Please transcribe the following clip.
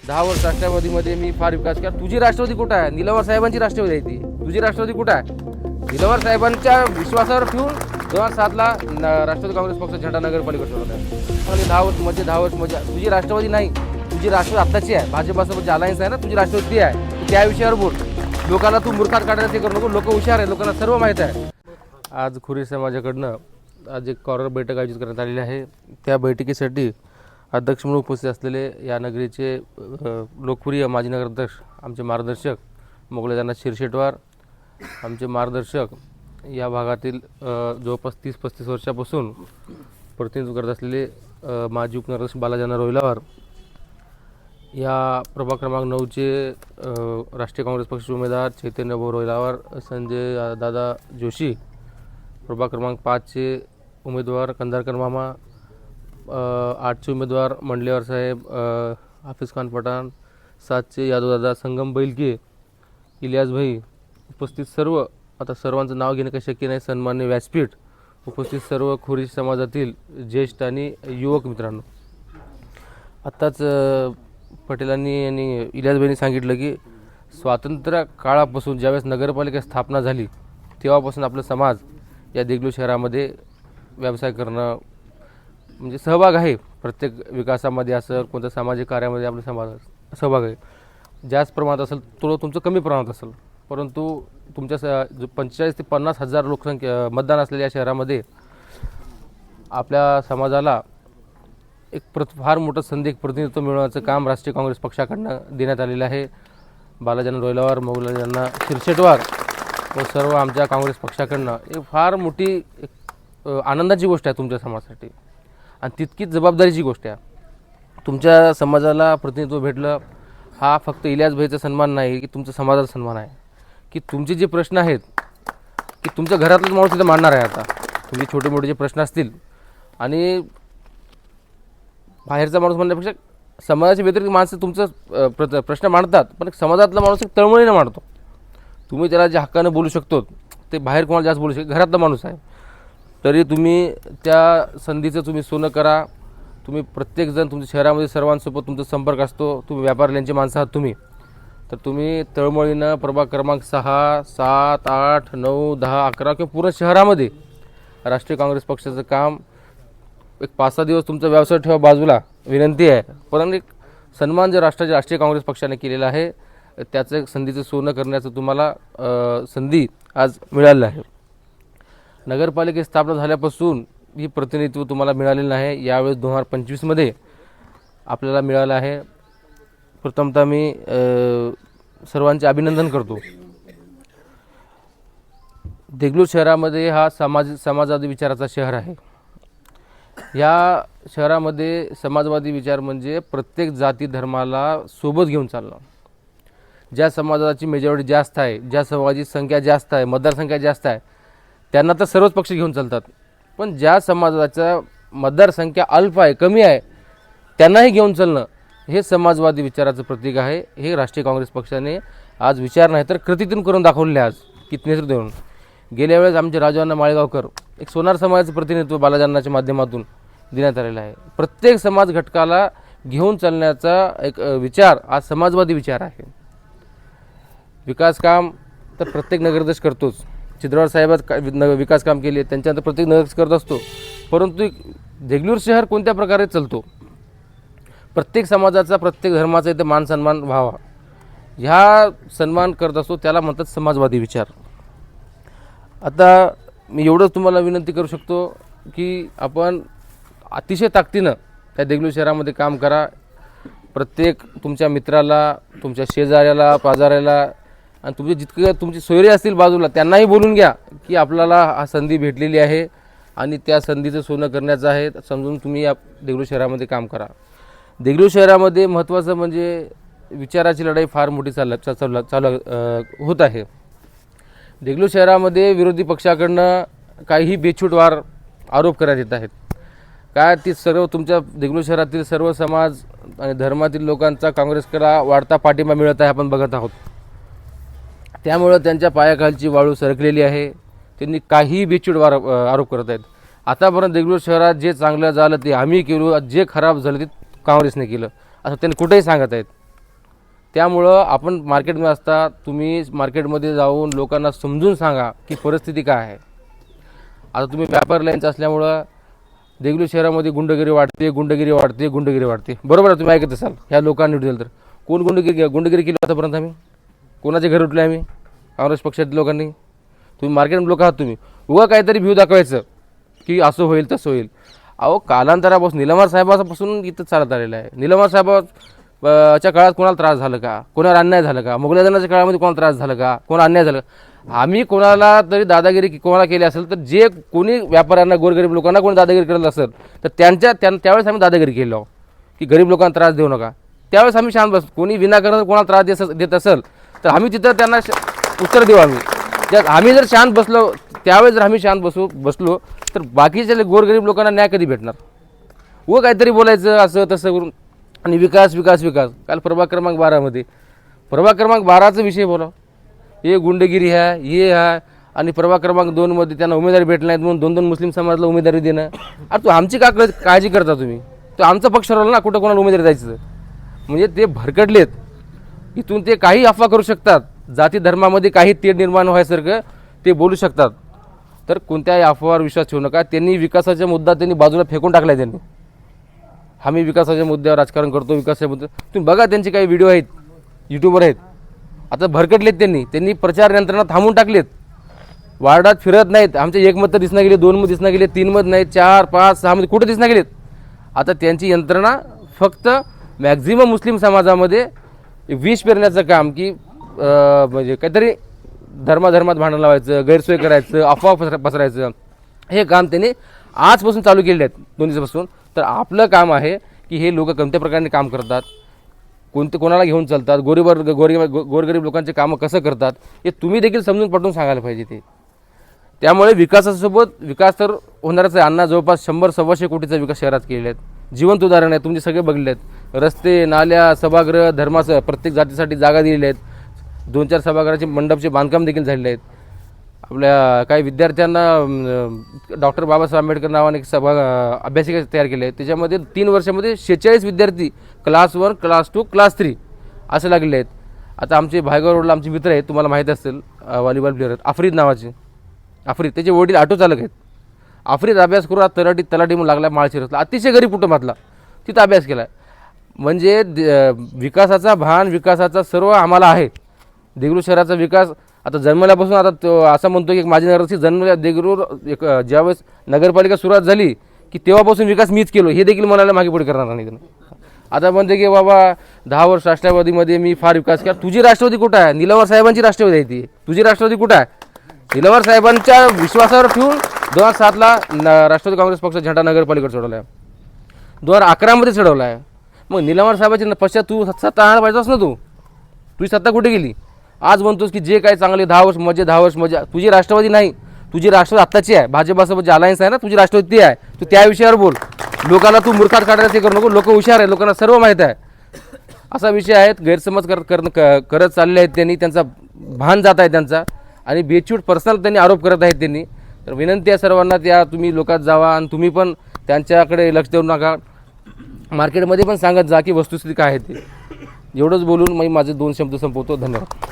10 वर्ष राष्ट्रवादीमध्ये मी फार विकास केला. तुझी राष्ट्रवादी कुठं आहे? निलंवर साहेबांची राष्ट्रवादी आहे ती. तुझी राष्ट्रवादी कुठं आहे? निलंवर साहेबांच्या विश्वासावर ठेवून 2007ला राष्ट्रवादी काँग्रेस पक्ष झेंडा नगरपालिका ठेवला आहे. आणि 10 वर्ष मजा तुझी राष्ट्रवादी नाही. तुझी राष्ट्रवादी आत्ताची आहे. भाजपासोबत जे अलायन्स आहे ना, तुझी राष्ट्रवादी आहे. तू त्या विषयावर बोल. लोकांना तू मूर्खात काढण्याचे करू नको. लोक हुशार आहे, लोकांना सर्व माहीत आहे. आज खुरी समाजाकडनं आज एक कॉर्नर बैठक आयोजित करण्यात आलेली आहे. त्या बैठकीसाठी अध्यक्ष म्हणून उपस्थित असलेले या नगरीचे लोकप्रिय माजी नगराध्यक्ष आमचे मार्गदर्शक मोगलेदाना शिरशेटवार, आमचे मार्गदर्शक या भागातील जवळपास 30-35 वर्षापासून प्रतिनिधित्व करत असलेले माजी उपनगराध्यक्ष बालाजाना रोहिलावार, या प्रभाग क्रमांक 9चे राष्ट्रीय काँग्रेस पक्षाचे उमेदवार चैतन्य भाऊ रोहिलावार, संजय दादा जोशी, प्रभाग क्रमांक 5चे उमेदवार कंधारकर मामा, 8चे उमेदवार मंडलेवार साहेब हाफिज खान पठाण, 7चे यादवदादा संगम बैलके, इलियास भाई, उपस्थित सर्व, आता सर्वांचं नाव घेणं काही शक्य नाही, सन्मान्य व्यासपीठ, उपस्थित सर्व खोरी समाजातील ज्येष्ठ आणि युवक मित्रांनो. आत्ताच पटेलांनी आणि इलियास भाईंनी सांगितलं की स्वातंत्र्य काळापासून ज्यावेळेस नगरपालिका स्थापना झाली तेव्हापासून आपला समाज या देगलूर शहरामध्ये व्यवसाय करणं म्हणजे सहभाग आहे. प्रत्येक विकासामध्ये असेल, कोणत्या सामाजिक कार्यामध्ये आपला समाज सहभाग आहे. जास्त प्रमाणात असेल थोडं तुमचं कमी प्रमाणात असेल, परंतु तुमच्या 45 ते 50 हजार लोकसंख्या मतदान असलेल्या या शहरामध्ये आपल्या समाजाला एक फार मोठं संधी, प्रतिनिधित्व मिळवण्याचं काम राष्ट्रीय काँग्रेस पक्षाकडनं देण्यात आलेलं आहे. बालाजाना रोहिलावार, मोगलाजाना शिरशेटवार व सर्व आमच्या काँग्रेस पक्षाकडनं एक फार मोठी एक आनंदाची गोष्ट आहे तुमच्या समाजासाठी आणि तितकीच जबाबदारीची गोष्ट आहे. तुमच्या समाजाला प्रतिनिधित्व भेटलं हा फक्त इलियास भाईचा सन्मान नाही की तुमच्या समाजाचा सन्मान आहे, की तुमचे जे प्रश्न आहेत की तुमच्या घरातलाच माणूस तिथे मांडणार आहे. आता तुमचे छोटे मोठे जे प्रश्न असतील आणि बाहेरचा माणूस म्हणण्यापेक्षा समाजाच्या व्यतिरिक्त माणसं तुमचं प्रश्न मांडतात, पण समाजातला माणूस एक तळमळीनं मांडतो. तुम्ही त्याला जे हक्कानं बोलू शकतो ते बाहेर कोणाला जास्त बोलू शकतो, घरातला माणूस आहे. तरी तुम्ही त्या संधीचं तुम्ही सोनं करा. तुम्ही प्रत्येकजण तुमच्या शहरामध्ये सर्वांसोबत तुमचा संपर्क असतो. तुम्ही व्यापाऱ्यांची माणसं आहात तुम्ही, तर तुम्ही तळमळीनं प्रभाग क्रमांक 6, 7, 8, 9, 10, 11 किंवा पूर्ण शहरामध्ये राष्ट्रीय काँग्रेस पक्षाचं काम एक 5-6 दिवस तुमचा व्यवसाय ठेवा बाजूला, विनंती आहे. परंतु एक सन्मान जो राष्ट्रीय काँग्रेस पक्षाने केलेला आहे त्याचं एक संधीचं सोनं करण्याचं तुम्हाला संधी आज मिळालेलं आहे. नगरपालिका स्थापना झाल्यापासून ही प्रतिनिधित्व तुम्हाला मिळालेलं नाही. यावेळेस 2025मध्ये आपल्याला मिळालं आहे. प्रथमतः मी सर्वांचे अभिनंदन करतो. देगलूर शहरामध्ये हा समाजवादी विचाराचा शहर आहे. या शहरामध्ये समाजवादी विचार म्हणजे प्रत्येक जाती धर्माला सोबत घेऊन चालणं. ज्या समाजाची मेजॉरिटी जास्त आहे, ज्या समाजाची संख्या जास्त आहे, मतदारसंख्या जास्त आहे, त्यांना तर सर्वच पक्ष घेऊन चालतात. पण ज्या समाजाचा मतदारसंख्या अल्प आहे, कमी आहे, त्यांनाही घेऊन चालणं हे समाजवादी विचाराचं प्रतीक आहे. हे राष्ट्रीय काँग्रेस पक्षाने आज विचार नाही तर कृतीतून करून दाखवले आज की नेतृत्व देऊन. गेल्या वेळेस आमचे राजवाना माळेगावकर एक सोनार समाजाचं प्रतिनिधित्व बालाजानाच्या माध्यमातून देण्यात आलेलं आहे. प्रत्येक समाज घटकाला घेऊन चालण्याचा एक विचार आज समाजवादी विचार आहे. विकास काम तर प्रत्येक नगराध्यक्ष करतोच. चित्रवार साहेबात विकास काम केले, त्यांच्यानंतर प्रत्येक नगराध्यक्ष करत असतो. परंतु देगलूर शहर कोणत्या प्रकारे चालतो, प्रत्येक समाजाचा, प्रत्येक धर्माचा इथे मान सन्मान व्हावा, ह्या सन्मान करत असतो, त्याला म्हणतात समाजवादी विचार. आता मी एवढंच तुम्हाला विनंती करू शकतो की आपण अतिशय ताकदीनं त्या देगलूर शहरामध्ये काम करा. प्रत्येक तुमच्या मित्राला, तुमच्या शेजाऱ्याला, पाजाऱ्याला आणि तुमचे जितके तुमचे सोयरे असतील बाजूला त्यांनाही बोलून घ्या की आपल्याला हा संधी भेटलेली आहे आणि त्या संधीचं सोनं करण्याचं आहे समजून तुम्ही या देगलूर शहरामध्ये काम करा. देगलूर शहरामध्ये महत्त्वाचं म्हणजे विचाराची लढाई फार मोठी चालू होत आहे. देगलूर शहरामध्ये विरोधी पक्षाकडनं काहीही बेछूटवार आरोप करण्यात येत आहेत. काय ती सर्व तुमच्या देगलूर शहरातील सर्व समाज आणि धर्मातील लोकांचा काँग्रेसकडे वाढता पाठिंबा मिळत आहे, आपण बघत आहोत. त्यामुळं त्यांच्या पायाखालची वाळू सरकलेली आहे. त्यांनी काही बेछूटवार आरोप करत आहेत. आतापर्यंत देगलूर शहरात जे चांगलं झालं ते आम्ही केलं, जे खराब झालं ते काँग्रेसने केलं. असं त्यांनी कुठेही सांगत आहेत. त्यामुळं आपण मार्केटमध्ये असता तुम्ही मार्केटमध्ये जाऊन लोकांना समजून सांगा की परिस्थिती काय आहे. आता तुम्ही व्यापार लाईनचं असल्यामुळं देगलूर शहरामध्ये गुंडगिरी वाढते, बरोबर आहे. तुम्ही ऐकत असाल ह्या लोकांनी दिलं तर कोण गुंडगिरी केली आतापर्यंत? आम्ही कोणाचे घर उठले? आम्ही काँग्रेस पक्षातील लोकांनी. तुम्ही मार्केट लोक आहात, तुम्ही उगा काहीतरी व्ह्यू दाखवायचं की असं होईल तसं होईल. अहो कालांतरापासून निलंमार साहेबापासून इथं चालत आलेलं आहे. निलंमार साहेबाच्या काळात कोणाला त्रास झाला का? कोणावर अन्याय झाला का? मुघलाजनाच्या काळामध्ये कोणाला त्रास झाला का? कोणा अन्याय झाला? आम्ही कोणाला तरी दादागिरी कोणाला केली असेल तर जे कोणी व्यापाऱ्यांना गोरगरीब लोकांना कोणी दादागिरी करत असेल तर त्यावेळेस आम्ही दादागिरी केलो की गरीब लोकांना त्रास देऊ नका. त्यावेळेस आम्ही शांत बसतो. कोणी विनाकारण कोणाला त्रास देत असेल तर आम्ही तिथं त्यांना उत्तर देऊ. आम्ही जर शांत बसलो, त्यावेळेस जर आम्ही शांत बसलो तर बाकीच्या गोरगरीब लोकांना न्याय कधी भेटणार? व काहीतरी बोलायचं असं तसं करून. आणि विकास विकास विकास काल प्रभाग क्रमांक 12चा विषय बोला. हे गुंडगिरी आहे, हे आहे. आणि प्रभाग क्रमांक 2मध्ये त्यांना उमेदवारी भेटली नाहीत म्हणून 2 मुस्लिम समाजाला उमेदवारी देणं. अरे तू आमची का काळजी करता तुम्ही? तो आमचा पक्ष ठरवला ना कुठं कोणाला उमेदवारी द्यायचं. म्हणजे ते भरकटलेत. इथून ते काही अफवा करू शकतात. जाती धर्मामध्ये काही तेढ निर्माण व्हायसारखं ते बोलू शकतात. तर कोणत्याही अफवावर विश्वास ठेवू नका. त्यांनी विकासाचा मुद्दा बाजूला फेकून टाकला आहे. त्यांनी आम्ही विकासाच्या मुद्द्यावर राजकारण करतो, विकासाच्या मुद्द्यावर. तुम्ही बघा त्यांचे काही व्हिडिओ आहेत, यूट्यूबवर आहेत. आता भरकटलेत. त्यांनी प्रचार यंत्रणा थांबवून टाकलेत. वार्डात फिरत नाहीत. आमचे 1 मत तर दिसना गेले, 2 मत दिसना गेले, 3 मत नाहीत, 4, 5, 6 मध्ये कुठे दिसना गेलेत. आता त्यांची यंत्रणा फक्त मॅक्झिमम मुस्लिम समाजामध्ये विष पेरण्याचं काम की म्हणजे काहीतरी धर्मात भांडण लावायचं, गैरसोय करायचं, अफवा पसरायचं, हे काम त्यांनी आजपासून चालू केले आहेत, 2 दिवसापासून. तर आपलं काम आहे की हे लोक कोणत्या प्रकारे काम करतात, कोणाला घेऊन चालतात, गोरगरीब लोकांचे कामं कसं करतात हे तुम्ही देखील समजून पटवून सांगायला पाहिजे. त्यामुळे विकासासोबत विकास तर होणारच आहे. अण्णा जवळपास 100-125 कोटीचा विकास शहरात केलेले आहेत. जिवंत उदाहरण आहे. तुमचे सगळे बघितले आहेत. रस्ते, नाल्या, सभागृह, धर्माचं प्रत्येक जातीसाठी जागा दिलेल्या आहेत. 2-4 सभागृहाचे मंडपचे बांधकाम देखील झालेले आहेत. आपल्या काही विद्यार्थ्यांना डॉक्टर बाबासाहेब आंबेडकर नावाने एक अभ्यासिका तयार केले आहेत. त्याच्यामध्ये 3 वर्षामध्ये 46 विद्यार्थी क्लास 1, क्लास 2, क्लास 3 असे लागलेले आहेत. आता आमचे भायगाव रोडला आमचे मित्र आहेत, तुम्हाला माहीत असेल, व्हॉलीबॉल प्लेअर आहेत, आफ्रिद नावाचे. त्याचे वडील ऑटो चालक आहेत. आफ्रिद अभ्यास करून तलाठी म्हणून लागला माळशिरसला. अतिशय गरीब कुटुंबातला, तिथं अभ्यास केला आहे. म्हणजे विकासाचा भान, विकासाचा सर्व आम्हाला आहे. देगलूर शहराचा विकास आता जन्मल्यापासून आता तो असं म्हणतो की माझी नगरची जन्मल्या देगलूर ज्यावेळेस नगरपालिका सुरुवात झाली की तेव्हापासून विकास मीच केलो हे देखील म्हणायला मागे पुढे करणार नाही. आता म्हणते की बाबा 10 वर्ष राष्ट्रवादीमध्ये मी फार विकास केला. तुझी राष्ट्रवादी कुठं आहे? निलंवार साहेबांची राष्ट्रवादी आहे ती. तुझी राष्ट्रवादी कुठं आहे? निलंवार साहेबांच्या विश्वासावर ठेवून 2007ला राष्ट्रवादी काँग्रेस पक्ष झेंडा नगरपालिकेवर चढवला आहे. 2011मध्ये चढवला आहे. मग निलंवार साहेबांच्या पश्चात तू सत्ता आणायला पाहिजेस ना. तुझी सत्ता कुठे गेली? आज म्हणतोस की जे काय चांगले 10 वर्ष मजा. तुझी राष्ट्रवादी नाही, तुझी राष्ट्रवादी आत्ताची आहे. भाजपासोबत जे अलायन्स आहे ना, तुझी राष्ट्रवादी ती आहे. तू त्या विषयावर बोल. लोकांना तू मूर्खात काढायला ते करू नको. लोक हुशार आहे, लोकांना सर्व माहीत आहे. असा विषय आहे. गैरसमज करत चालले आहेत त्यांनी. त्यांचा भान जात आहे त्यांचा. आणि बेछूट पर्सनल त्यांनी आरोप करत आहेत त्यांनी. तर विनंती आहे सर्वांना, तुम्ही लोकात जावा आणि तुम्ही पण त्यांच्याकडे लक्ष देऊ नका. मार्केटमध्ये पण सांगत जा की वस्तुस्थिती काय आहे ते. एवढंच बोलून मी माझे 2 शब्द संपवतो. धन्यवाद.